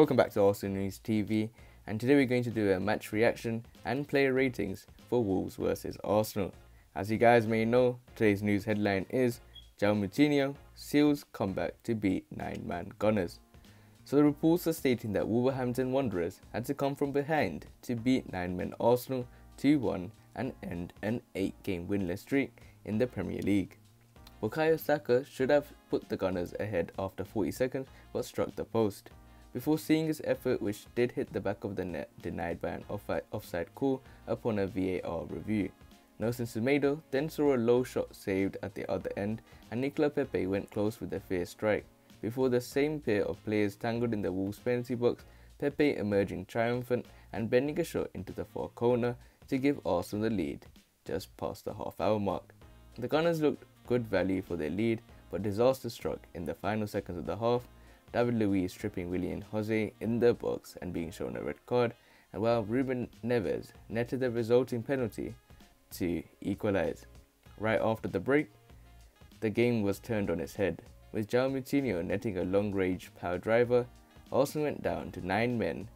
welcome back to Arsenal News TV, and today we're going to do a match reaction and player ratings for Wolves versus Arsenal. As you guys may know, today's news headline is João Moutinho seals comeback to beat 9-man Gunners. So the reports are stating that Wolverhampton Wanderers had to come from behind to beat 9-man Arsenal 2-1 and end an 8-game winless streak in the Premier League. Bukayo Saka should have put the Gunners ahead after 40 seconds but struck the post, before seeing his effort, which did hit the back of the net, denied by an offside call upon a VAR review. Nelson Semedo then saw a low shot saved at the other end, and nicolas Pepe went close with a fair strike, before the same pair of players tangled in the Wolves penalty box, Pepe emerging triumphant and bending a shot into the far corner to give Arsenal the lead just past the half-hour mark. The Gunners looked good value for their lead, but disaster struck in the final seconds of the half, David Luiz tripping Willian in the box and being shown a red card, and while Ruben Neves netted the resulting penalty to equalise. Right after the break, the game was turned on its head, with João Moutinho netting a long-range power driver. Arsenal went down to 9 men,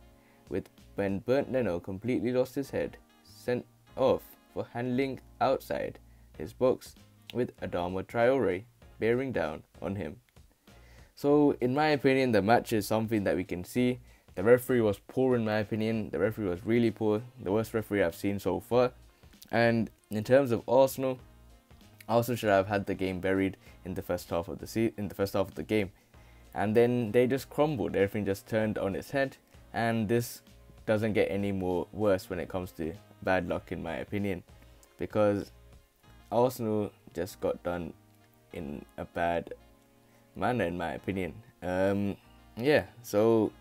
when Bernd Leno completely lost his head, sent off for handling outside his box, with Adama Traore bearing down on him. So in my opinion, the match is something that we can see. The referee was poor in my opinion. The referee was really poor, the worst referee I've seen so far. And in terms of Arsenal should have had the game buried in the first half of the game, and then they just crumbled. Everything just turned on its head, and this doesn't get any more worse when it comes to bad luck in my opinion, because Arsenal just got done in a bad manner in my opinion. Yeah, so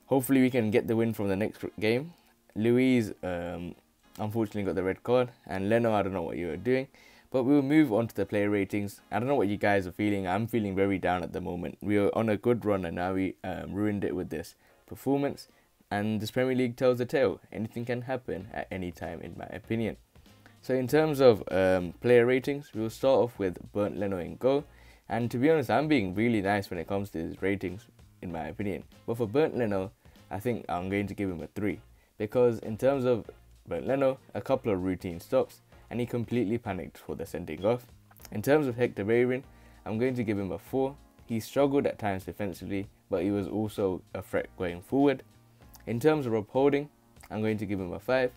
hopefully we can get the win from the next game. Luiz unfortunately got the red card, and Leno, I don't know what you were doing, but we'll move on to the player ratings. I don't know what you guys are feeling. I'm feeling very down at the moment. We are on a good run, and now we ruined it with this performance, and this Premier League tells the tale. Anything can happen at any time in my opinion. So in terms of player ratings, we'll start off with Bernd Leno in goal. And to be honest, I'm being really nice when it comes to his ratings, in my opinion. But for Bernd Leno, I think I'm going to give him a 3. Because in terms of Bernd Leno, a couple of routine stops, and he completely panicked for the sending off. In terms of Hector Bellerin, I'm going to give him a 4. He struggled at times defensively, but he was also a threat going forward. In terms of upholding, I'm going to give him a 5.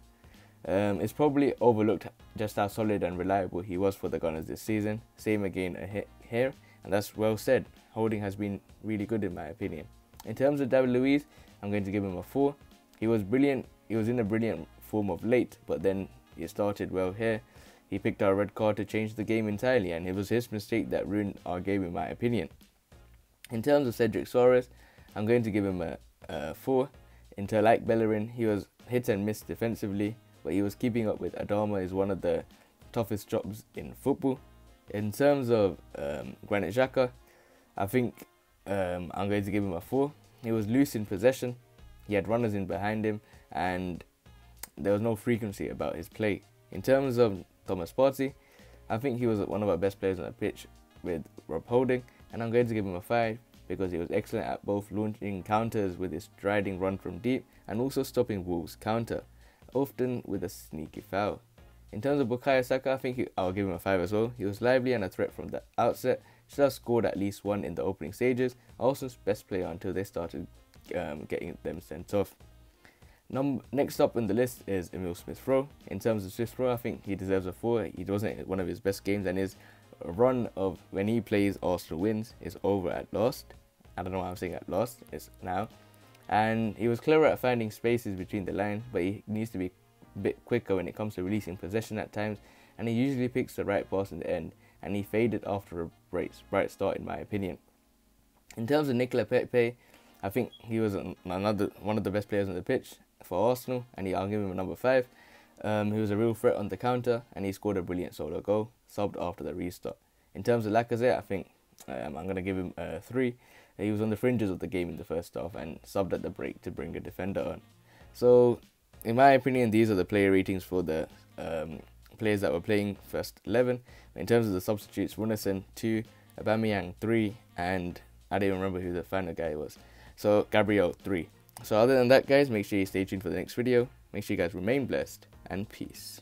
It's probably overlooked just how solid and reliable he was for the Gunners this season. Same again here, and that's well said. Holding has been really good in my opinion. In terms of David Luiz, I'm going to give him a 4. He was brilliant. He was in a brilliant form of late, but then he started well here. He picked our red card to change the game entirely, and it was his mistake that ruined our game in my opinion. In terms of Cedric Soares, I'm going to give him a 4. Like Bellerin, he was hit and miss defensively, but he was keeping up with Adama, is one of the toughest jobs in football. In terms of Granit Xhaka, I think I'm going to give him a 4. He was loose in possession, he had runners in behind him, and there was no frequency about his play. In terms of Thomas Partey, I think he was one of our best players on the pitch with Rob Holding, and I'm going to give him a 5 because he was excellent at both launching counters with his striding run from deep and also stopping Wolves' counter, often with a sneaky foul. In terms of Bukayo Saka, I think I'll give him a 5 as well. He was lively and a threat from the outset. Should have scored at least 1 in the opening stages. Arsenal's best player until they started getting them sent off. Next up on the list is Emil Smith-Rowe. In terms of Smith-Rowe, I think he deserves a 4. He wasn't one of his best games, and his run of when he plays Arsenal wins is over at last. I don't know why I'm saying at last. It's now. And he was clever at finding spaces between the lines, but he needs to be a bit quicker when it comes to releasing possession at times, and he usually picks the right pass in the end, and he faded after a bright start in my opinion. In terms of nicolas Pepe, I think he was one of the best players on the pitch for Arsenal, and I'll give him a number 5. He was a real threat on the counter, and he scored a brilliant solo goal, subbed after the restart. In terms of Lacazette, I think I'm going to give him a 3. He was on the fringes of the game in the first half and subbed at the break to bring a defender on. So, in my opinion, these are the player ratings for the players that were playing first 11. In terms of the substitutes, Runarsson 2, aubameyang 3, and I don't even remember who the final guy was. So Gabriel 3. So other than that, guys, make sure you stay tuned for the next video. Make sure you guys remain blessed, and peace.